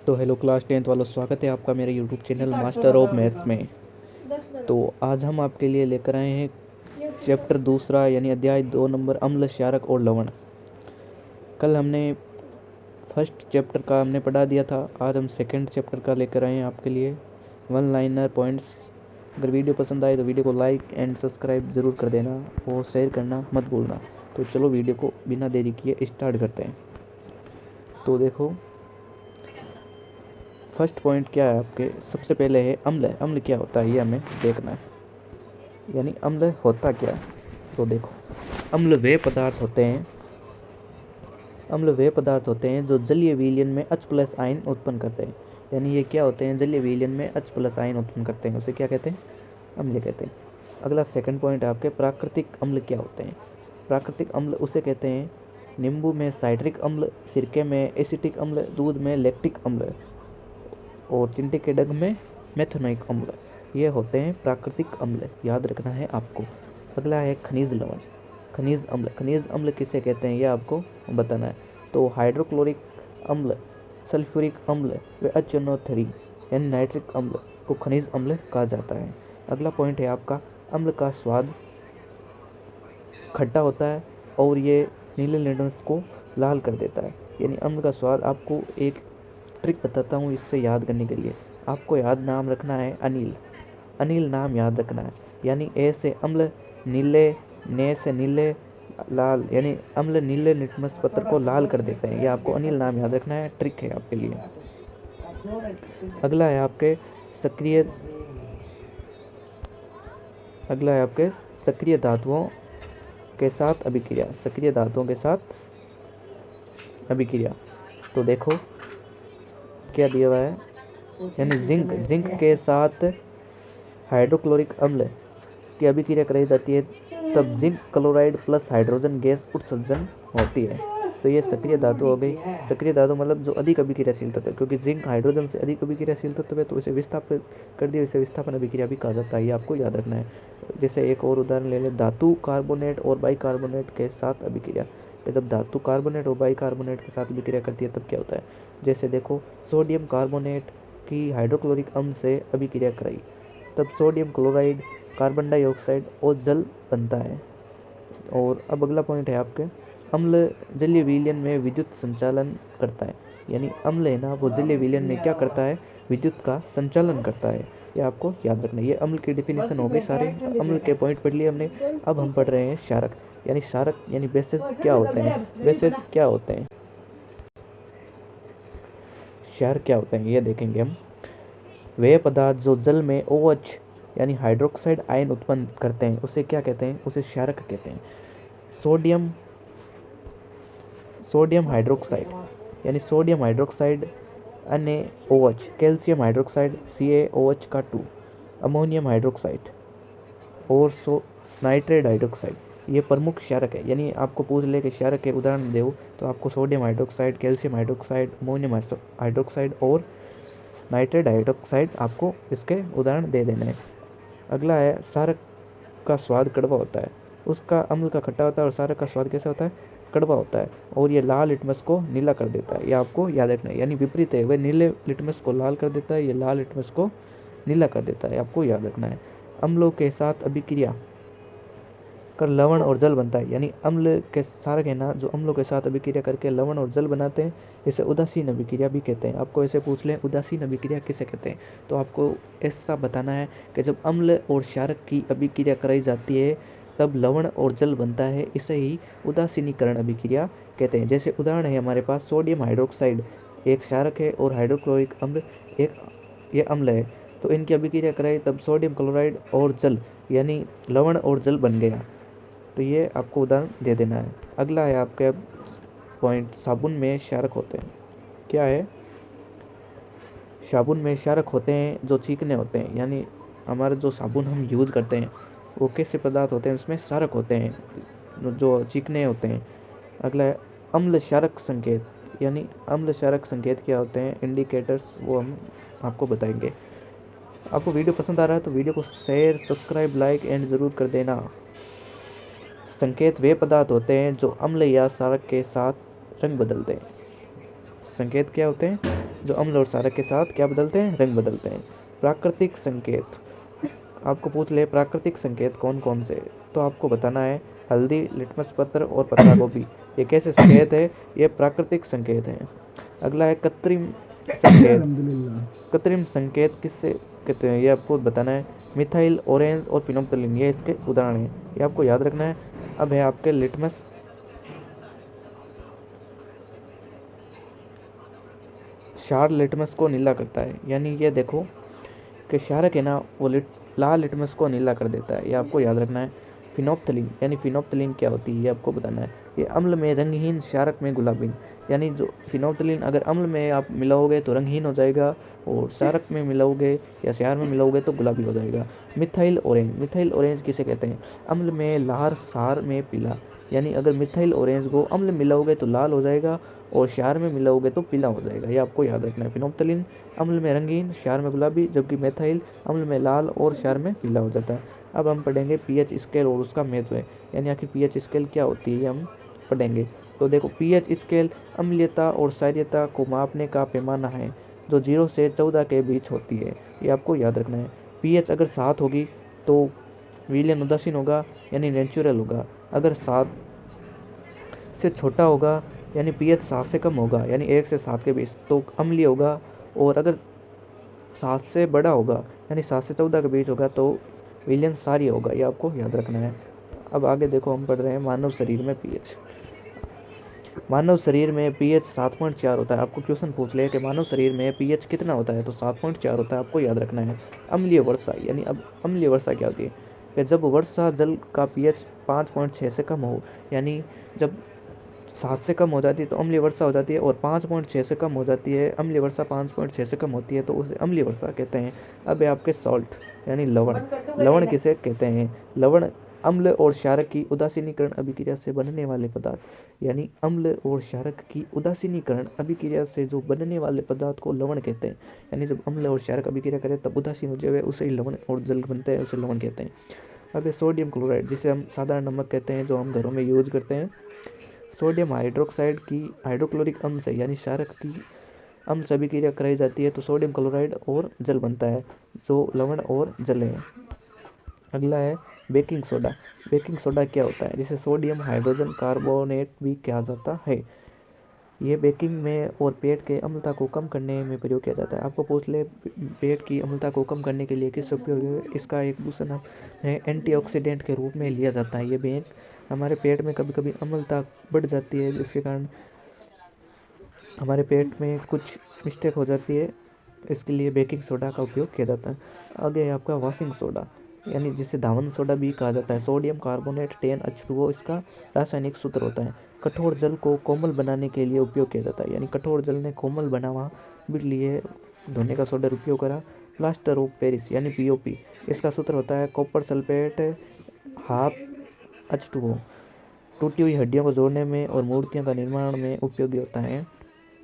तो hello class 10th वालों, स्वागत है आपका मेरे YouTube channel master of maths में। तो आज हम आपके लिए लेकर आए हैं चैप्टर दूसरा यानी अध्याय 2 नंबर अम्ल, क्षारक और लवण। कल हमने फर्स्ट चैप्टर का हमने पढ़ा दिया था, आज हम सेकंड चैप्टर का लेकर आए हैं आपके लिए वन लाइनर पॉइंट्स। अगर वीडियो पसंद आए तो वीडियो को लाइक एंड सब्सक्राइब ज़रूर कर देना और शेयर करना मत भूलना। तो चलो वीडियो को बिना देरी किए स्टार्ट करते हैं। तो देखो, फर्स्ट पॉइंट क्या है आपके, सबसे पहले है अम्ल। अम्ल क्या होता है ये हमें देखना है, यानी अम्ल होता क्या है। तो देखो, अम्ल वे पदार्थ होते हैं, अम्ल वे पदार्थ होते हैं जो जलीय विलयन में H+ आयन उत्पन्न करते हैं। यानी ये क्या होते हैं, जलीय विलयन में H+ आयन उत्पन्न करते हैं, उसे क्या कहते हैं, अम्ल कहते हैं। अगला सेकंड पॉइंट है आपके, प्राकृतिक अम्ल क्या होते हैं। प्राकृतिक अम्ल उसे कहते हैं नींबू में साइट्रिक अम्ल, सिरके में एसिटिक अम्ल, दूध में लैक्टिक अम्ल और चिंटी के डग में मेथनोइक अम्ल। ये होते हैं प्राकृतिक अम्ल, याद रखना है आपको। अगला है खनिज लवण, खनिज अम्ल। खनिज अम्ल किसे कहते हैं ये आपको बताना है। तो हाइड्रोक्लोरिक अम्ल, सल्फ्यूरिक अम्ल व HNO3 यानी नाइट्रिक अम्ल को खनिज अम्ल कहा जाता है। अगला पॉइंट है आपका, अम्ल का स्वाद खट्टा होता है और ये नीले लिटमस को लाल कर देता है। यानी अम्ल का स्वाद, आपको एक ट्रिक बताता हूँ इससे याद करने के लिए। आपको याद नाम रखना है अनिल, अनिल नाम याद रखना है। यानी ए से अम्ल, नीले, ने से नीले, लाल, यानी अम्ल नीले लिटमस पत्र को लाल कर देते हैं। ये आपको अनिल नाम याद रखना है, ट्रिक है आपके लिए। अगला है आपके सक्रिय, अगला है आपके सक्रिय धातुओं के साथ अभिक्रिया, सक्रिय धातुओं के साथ अभिक्रिया। तो देखो क्या दिया हुआ है, यानी जिंक, जिंक के साथ हाइड्रोक्लोरिक अम्ल की अभिक्रिया कराई जाती है, तब zinc chloride plus hydrogen gas उत्सर्जन होती है। तो ये सक्रिय धातु हो गई। सक्रिय धातु मतलब जो अधिक अभिक्रियाशील तत्व है, क्योंकि जिंक हाइड्रोजन से अधिक अभिक्रियाशील तत्व है तो इसे विस्थापित कर दिया, इसे विस्थापन अभिक्रिया भी कहा जाता है। ये आपको याद रखना है। जैसे एक और उदाहरण ले लें, धातु कार्बोनेट और बाइकार्बोनेट के साथ अभिक्रिया। जब धातु कार्बोनेट और बाइकार्बोनेट के साथ अभिक्रिया करती है तब क्या होता है। जैसे देखो, सोडियम कार्बोनेट की हाइड्रोक्लोरिक अम्ल से अभिक्रिया कराई, तब सोडियम क्लोराइड, कार्बन डाइऑक्साइड और जल बनता है। और अब अगला पॉइंट है आपके, अम्ल जलीय विलयन में विद्युत संचालन करता है। यानी अम्ल है ना, वो जलीय विलयन में क्या करता है, विद्युत का संचालन करता है। ये आपको याद रखना है। ये अम्ल की डिफिनेशन हो गई, सारे अम्ल के पॉइंट पढ़ लिए हमने। अब हम पढ़ रहे हैं क्षारक, यानी क्षारक यानी बेसेस क्या होते हैं, बेसेस क्या होते हैं, क्षारक क्या होते हैं ये देखेंगे हम। वे पदार्थ जो जल में OH यानी हाइड्रोक्साइड आयन उत्पन्न करते हैं उसे क्या कहते हैं, उसे क्षारक कहते हैं। सोडियम, सोडियम हाइड्रोक्साइड यानी sodium hydroxide NaOH, calcium hydroxide CaOH का 2, अमोनियम हाइड्रोक्साइड और नाइट्रेट हाइड्रोक्साइड, ये प्रमुख क्षारक है। यानी आपको पूछ ले कि क्षारक के उदाहरण दो तो आपको sodium hydroxide, calcium hydroxide, ammonium hydroxide और नाइट्रेट हाइड्रोक्साइड आपको इसके उदाहरण दे देने हैं। अगला है, क्षारक का स्वाद कड़वा होता है, उसका अम्ल का खट्टा होता है और क्षारक का स्वाद कैसा होता है, कड़वा होता है। और ये लाल लिटमस को नीला कर देता है, ये आपको याद रखना है। यानी विपरीत है, वह नीले लिटमस को लाल कर देता है, ये लाल लिटमस को नीला कर देता है, आपको याद रखना है। अम्लों के साथ अभिक्रिया कर लवण और जल बनता है। यानी अम्ल के क्षारक है ना, जो अम्लों के साथ अभिक्रिया करके लवण और जल बनाते हैं, इसे उदासीन अभिक्रिया भी कहते हैं। आपको ऐसे पूछ लें उदासीन अभिक्रिया किसे कहते हैं, तो आपको ऐसा बताना है कि जब अम्ल और क्षारक की अभिक्रिया कराई जाती है तब लवण और जल बनता है, इसे ही उदासीनीकरण अभिक्रिया कहते हैं। जैसे उदाहरण है हमारे पास, सोडियम हाइड्रोक्साइड एक क्षारक है और हाइड्रोक्लोरिक अम्ल एक ये अम्ल है, तो इनकी अभिक्रिया कराई तब सोडियम क्लोराइड और जल यानी लवण और जल बन गया। तो ये आपको उदाहरण दे देना है। अगला है आपके पॉइंट, साबुन में क्षारक होते हैं। क्या है, साबुन में क्षारक होते हैं जो चीकने होते हैं। यानी हमारे जो साबुन हम यूज़ करते हैं वो कैसे पदार्थ होते हैं, उसमें क्षारक होते हैं जो चीकने होते हैं। अगला है अम्ल क्षारक संकेत, यानी अम्ल क्षारक संकेत क्या होते हैं, इंडिकेटर्स, वो हम आपको बताएंगे। आपको वीडियो पसंद आ रहा है तो वीडियो को शेयर, सब्सक्राइब, लाइक एंड ज़रूर कर देना। संकेत वे पदार्थ होते हैं जो अम्ल या क्षारक के साथ रंग बदलते हैं। संकेत क्या होते हैं, जो अम्ल और क्षारक के साथ क्या बदलते हैं, रंग बदलते हैं। प्राकृतिक संकेत, आपको पूछ ले प्राकृतिक संकेत कौन कौन से, तो आपको बताना है हल्दी, लिटमस पत्र और पत्ता गोभी, ये कैसे संकेत है, ये प्राकृतिक संकेत हैं। अगला है कृत्रिम संकेत। कृत्रिम संकेत किससे कहते हैं, ये आपको बताना है। मिथाइल, ऑरेंज और फिनोप्थलीन ये इसके उदाहरण हैं, ये आपको याद रखना है। अब है आपके लिटमस, क्षार लिटमस को नीला करता है, यानी ये देखो कि क्षारक है ना वो लाल लिटमस को नीला कर देता है, ये आपको याद रखना है। फिनोप्थलीन, यानी फिनोप्थलीन क्या होती है ये आपको बताना है। ये अम्ल में रंगहीन, क्षारक में गुलाबी, यानी जो फिनोप्थलीन अगर अम्ल में आप मिलाओगे तो रंगहीन हो जाएगा, और क्षारक में मिलाओगे या क्षार में मिलाओगे तो गुलाबी हो जाएगा। मिथाइल ऑरेंज, मिथाइल ऑरेंज किसे कहते हैं, अम्ल में लाल, क्षार में पीला, यानी अगर मिथाइल ऑरेंज को अम्ल मिलाओगे तो लाल हो जाएगा और क्षार में मिलाओगे तो पीला हो जाएगा, ये आपको याद रखना है। फिनोप्थलीन अम्ल में रंगीन, क्षार में गुलाबी, जबकि मेथाइल अम्ल में लाल और क्षार में पीला हो जाता है। अब हम पढ़ेंगे पीएच स्केल और उसका महत्व है, यानी आखिर पीएच स्केल क्या होती है ये हम पढ़ेंगे। तो देखो पीएच स्केल अम्लीयता और क्षारीयता को मापने का पैमाना है जो 0 से 14 के बीच होती है, ये आपको याद रखना है। पीएच अगर 7 होगी तो विलयन उदासीन होगा, यानी नेचुरल होगा। अगर 7 से छोटा होगा यानी पीएच 7 से कम होगा, यानी 1 से 7 के बीच तो अम्लीय होगा, और अगर 7 से बड़ा होगा यानी 7 से 14 के बीच होगा तो विलयन क्षारीय होगा, ये आपको याद रखना है। अब आगे देखो हम पढ़ रहे हैं मानव शरीर में पीएच। मानव शरीर में पीएच 7.4 होता है। आपको क्वेश्चन पूछ ले कि मानव शरीर में पीएच कितना होता है, तो 7.4 होता है, आपको याद रखना है। अम्लीय वर्षा, यानी अब अम्लीय वर्षा क्या होती है कि जब वर्षा जल का पीएच 5.6 से कम हो, यानी जब 7 से कम हो जाती है तो अम्लीय वर्षा हो जाती है, और 5.6 से कम हो जाती है, अम्लीय वर्षा 5.6 से कम होती है तो उसे अम्लीय वर्षा कहते हैं। अब है आपके सॉल्ट, यानी लवण। लवण किसे कहते हैं, लवण अम्ल और क्षारक की उदासीनीकरण अभिक्रिया से बनने वाले पदार्थ, यानी अम्ल और क्षारक की उदासीनीकरण अभिक्रिया से जो बनने वाले पदार्थ को लवण कहते हैं। यानी जब अम्ल और क्षारक अभिक्रिया करें तब उदासीन हो जाए उसे ही लवण और जल बनते हैं, उसे लवण कहते हैं। अब सोडियम क्लोराइड, जिसे हम साधारण नमक कहते हैं, जो हम घरों में यूज करते हैं। सोडियम हाइड्रोक्साइड की हाइड्रोक्लोरिक अम्ल से, यानी क्षारक की अम्ल से अभिक्रिया कराई जाती है तो सोडियम क्लोराइड और जल बनता है, जो लवण और जल है। अगला है बेकिंग सोडा। बेकिंग सोडा क्या होता है, जिसे सोडियम हाइड्रोजन कार्बोनेट भी कहा जाता है। ये बेकिंग में और पेट के अम्लता को कम करने में प्रयोग किया जाता है। आपको पूछ ले पेट की अम्लता को कम करने के लिए किस उपयोग है, इसका एक दूसरा नाम है एंटीऑक्सीडेंट के रूप में लिया जाता है। ये बेक हमारे पेट में कभी कभी अम्लता बढ़ जाती है, जिसके कारण हमारे पेट में कुछ मिस्टेक हो जाती है, इसके लिए बेकिंग सोडा का उपयोग किया जाता है। आगे है आपका वॉशिंग सोडा, यानी जिसे धावन सोडा भी कहा जाता है। सोडियम कार्बोनेट 10H2O इसका रासायनिक सूत्र होता है। कठोर जल को कोमल बनाने के लिए उपयोग किया जाता है, यानी कठोर जल ने कोमल बनावा भी लिए धोने का सोडा उपयोग करा। प्लास्टर ऑफ पेरिस यानी पीओपी, इसका सूत्र होता है कॉपर सल्फेट H2O। टूटी हुई हड्डियों को जोड़ने में और मूर्तियों का निर्माण में उपयोगी होता है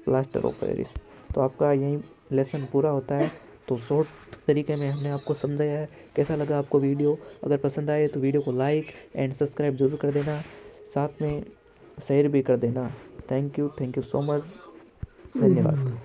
प्लास्टर ऑफ पेरिस। तो आपका यही लेसन पूरा होता है। तो शॉर्ट तरीके में हमने आपको समझाया है। कैसा लगा आपको वीडियो, अगर पसंद आए तो वीडियो को लाइक एंड सब्सक्राइब जरूर कर देना, साथ में शेयर भी कर देना। थैंक यू सो मच, धन्यवाद।